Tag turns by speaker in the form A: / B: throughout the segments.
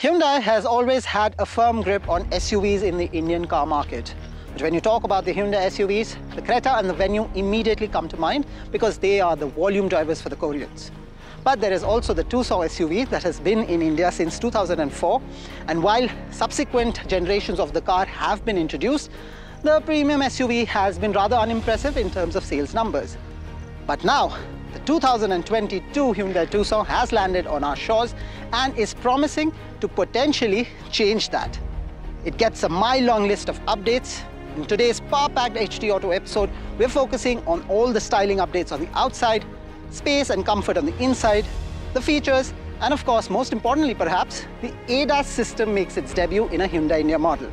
A: Hyundai has always had a firm grip on SUVs in the Indian car market. But when you talk about the Hyundai SUVs, the Creta and the Venue immediately come to mind because they are the volume drivers for the Koreans. But there is also the Tucson SUV that has been in India since 2004. And while subsequent generations of the car have been introduced, the premium SUV has been rather unimpressive in terms of sales numbers. But now, the 2022 Hyundai Tucson has landed on our shores and is promising to potentially change that. It gets a mile-long list of updates. In today's power-packed HD Auto episode, we're focusing on all the styling updates on the outside, space and comfort on the inside, the features, and of course, most importantly perhaps, the ADAS system makes its debut in a Hyundai India model.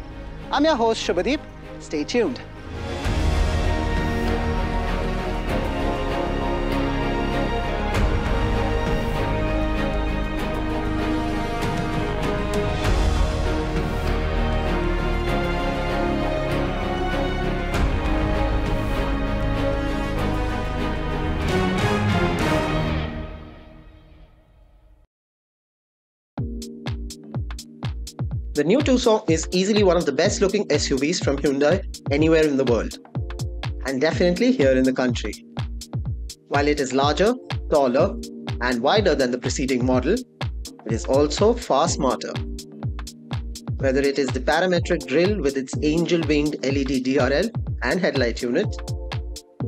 A: I'm your host Shubhadeep. Stay tuned.
B: The new Tucson is easily one of the best looking SUVs from Hyundai anywhere in the world, and definitely here in the country. While it is larger, taller and wider than the preceding model, it is also far smarter. Whether it is the parametric grille with its angel-winged LED DRL and headlight unit,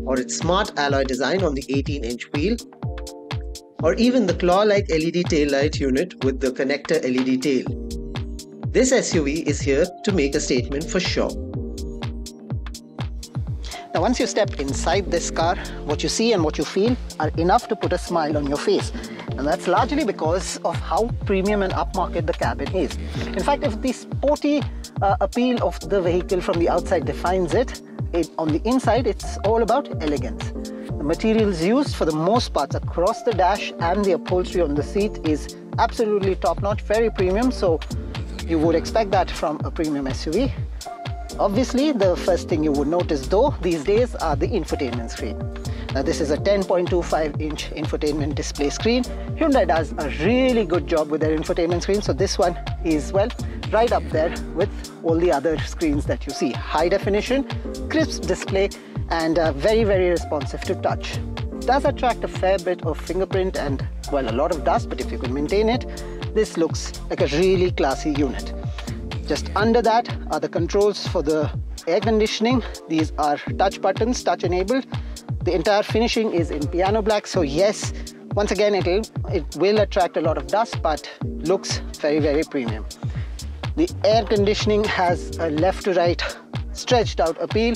B: or its smart alloy design on the 18-inch wheel, or even the claw-like LED taillight unit with the connector LED tail. This SUV is here to make a statement for sure.
A: Now, once you step inside this car, what you see and what you feel are enough to put a smile on your face. And that's largely because of how premium and upmarket the cabin is. In fact, if the sporty appeal of the vehicle from the outside defines it, on the inside, it's all about elegance. The materials used for the most parts across the dash and the upholstery on the seat is absolutely top-notch, very premium. So you would expect that from a premium SUV. Obviously, the first thing you would notice though these days are the infotainment screen. Now this is a 10.25-inch infotainment display screen. Hyundai does a really good job with their infotainment screen, so this one is, well, right up there with all the other screens that you see. High definition, crisp display and very, very responsive to touch. It does attract a fair bit of fingerprint and, well, a lot of dust, but if you can maintain it, this looks like a really classy unit. Just under that are the controls for the air conditioning. These are touch buttons, touch enabled. The entire finishing is in piano black. So yes, once again, it will attract a lot of dust, but looks very, very premium. The air conditioning has a left to right stretched out appeal.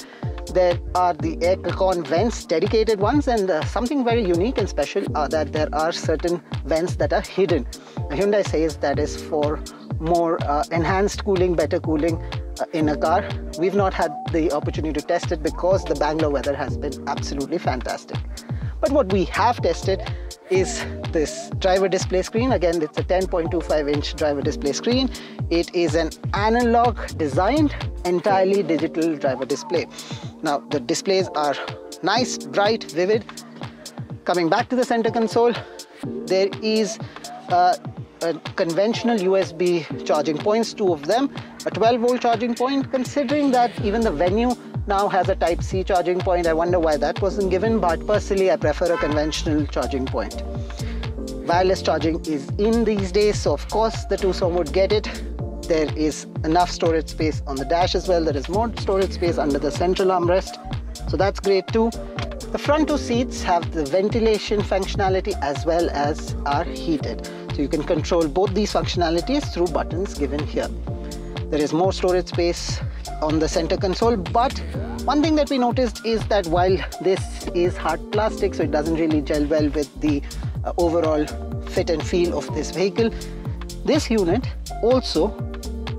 A: There are the air con vents, dedicated ones, and something very unique and special are that there are certain vents that are hidden. Now, Hyundai says that is for more enhanced cooling, better cooling in a car. We've not had the opportunity to test it because the Bangalore weather has been absolutely fantastic. But what we have tested is this driver display screen. Again, it's a 10.25-inch driver display screen. It is an analog designed, entirely digital driver display. Now, the displays are nice, bright, vivid. Coming back to the center console, there is a conventional USB charging points, two of them, a 12-volt charging point. Considering that even the Venue now has a Type-C charging point, I wonder why that wasn't given, but personally I prefer a conventional charging point. Wireless charging is in these days, so of course the Tucson would get it. There is enough storage space on the dash as well. There is more storage space under the central armrest, so that's great too. The front two seats have the ventilation functionality as well as are heated. So you can control both these functionalities through buttons given here. There is more storage space on the center console, but one thing that we noticed is that while this is hard plastic, so it doesn't really gel well with the overall fit and feel of this vehicle, this unit also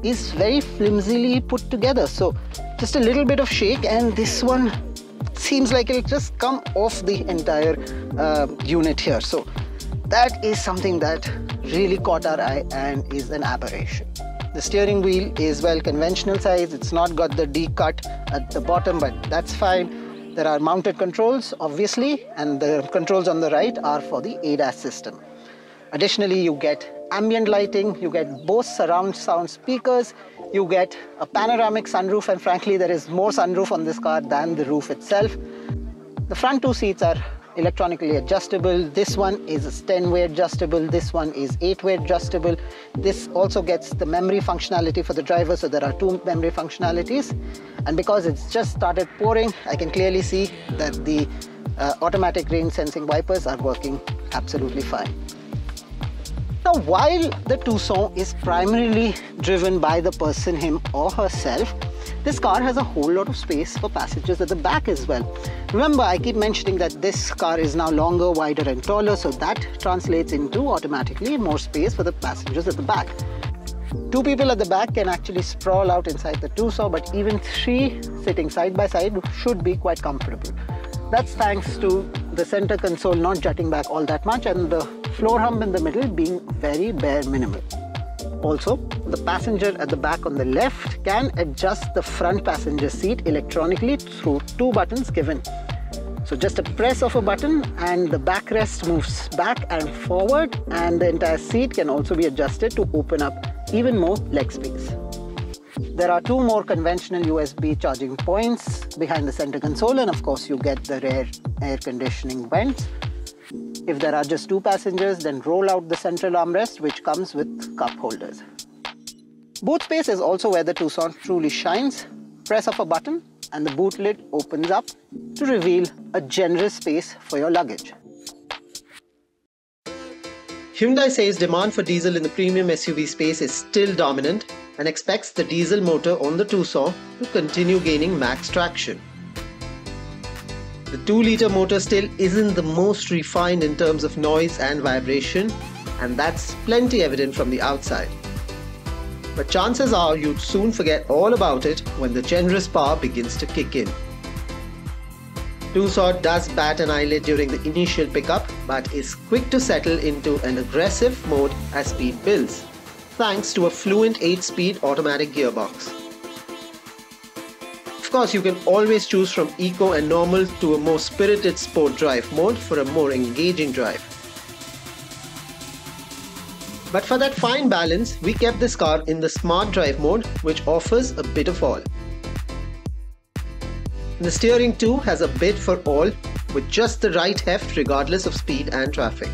A: is very flimsily put together. So just a little bit of shake and this one seems like it'll just come off the entire unit here. So that is something that really caught our eye and is an aberration. The steering wheel is, well, conventional size. It's not got the D cut at the bottom, but that's fine. There are mounted controls, obviously, and the controls on the right are for the ADAS system. Additionally, you get ambient lighting, you get Bose surround sound speakers, you get a panoramic sunroof, and frankly there is more sunroof on this car than the roof itself. The front two seats are electronically adjustable. This one is 10-way adjustable, this one is 8-way adjustable. This also gets the memory functionality for the driver, so there are two memory functionalities. And because it's just started pouring, I can clearly see that the automatic rain sensing wipers are working absolutely fine. Now, while the Tucson is primarily driven by the person, him or herself, this car has a whole lot of space for passengers at the back as well. Remember, I keep mentioning that this car is now longer, wider and taller, so that translates into automatically more space for the passengers at the back. Two people at the back can actually sprawl out inside the Tucson, but even three sitting side by side should be quite comfortable. That's thanks to the center console not jutting back all that much and the floor hump in the middle being very bare minimal. Also, the passenger at the back on the left can adjust the front passenger seat electronically through two buttons given. So just a press of a button and the backrest moves back and forward, and the entire seat can also be adjusted to open up even more leg space. There are two more conventional USB charging points behind the center console, and of course you get the rear air conditioning vents. If there are just two passengers, then roll out the central armrest, which comes with cup holders. Boot space is also where the Tucson truly shines. Press of a button and the boot lid opens up to reveal a generous space for your luggage.
B: Hyundai says demand for diesel in the premium SUV space is still dominant and expects the diesel motor on the Tucson to continue gaining max traction. The 2-liter motor still isn't the most refined in terms of noise and vibration, and that's plenty evident from the outside. But chances are you'd soon forget all about it when the generous power begins to kick in. Tucson does bat an eyelid during the initial pickup, but is quick to settle into an aggressive mode as speed builds, thanks to a fluent 8-speed automatic gearbox. Of course, you can always choose from eco and normal to a more spirited sport drive mode for a more engaging drive. But for that fine balance, we kept this car in the smart drive mode, which offers a bit of all. The steering too has a bit for all, with just the right heft regardless of speed and traffic.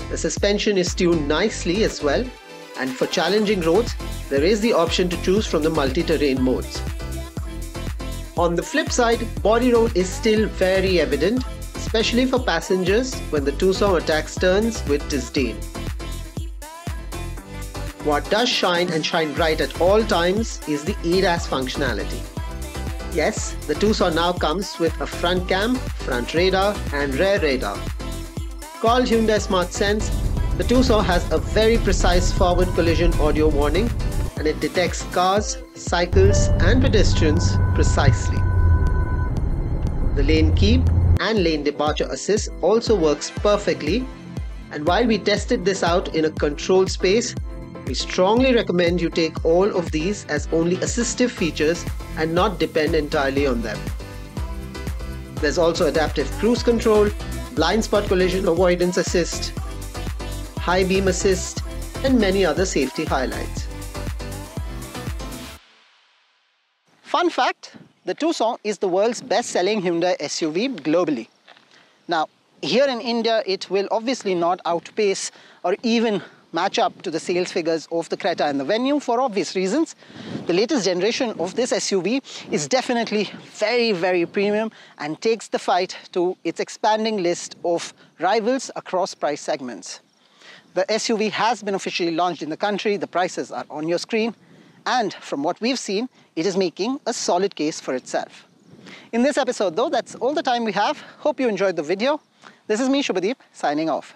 B: The suspension is tuned nicely as well, and for challenging roads, there is the option to choose from the multi-terrain modes. On the flip side, body roll is still very evident, especially for passengers when the Tucson attacks turns with disdain. What does shine and shine bright at all times is the ADAS functionality. Yes, the Tucson now comes with a front cam, front radar and rear radar. Called Hyundai Smart Sense, the Tucson has a very precise forward collision audio warning, and it detects cars, cycles and pedestrians precisely. The lane keep and lane departure assist also works perfectly, and while we tested this out in a controlled space, we strongly recommend you take all of these as only assistive features and not depend entirely on them. There's also adaptive cruise control, blind spot collision avoidance assist, high beam assist and many other safety highlights.
A: Fun fact, the Tucson is the world's best-selling Hyundai SUV globally. Now, here in India, it will obviously not outpace or even match up to the sales figures of the Creta and the Venue for obvious reasons. The latest generation of this SUV is definitely very, very premium and takes the fight to its expanding list of rivals across price segments. The SUV has been officially launched in the country, the prices are on your screen, and from what we've seen, it is making a solid case for itself. In this episode though, that's all the time we have. Hope you enjoyed the video. This is me, Shubhadeep, signing off.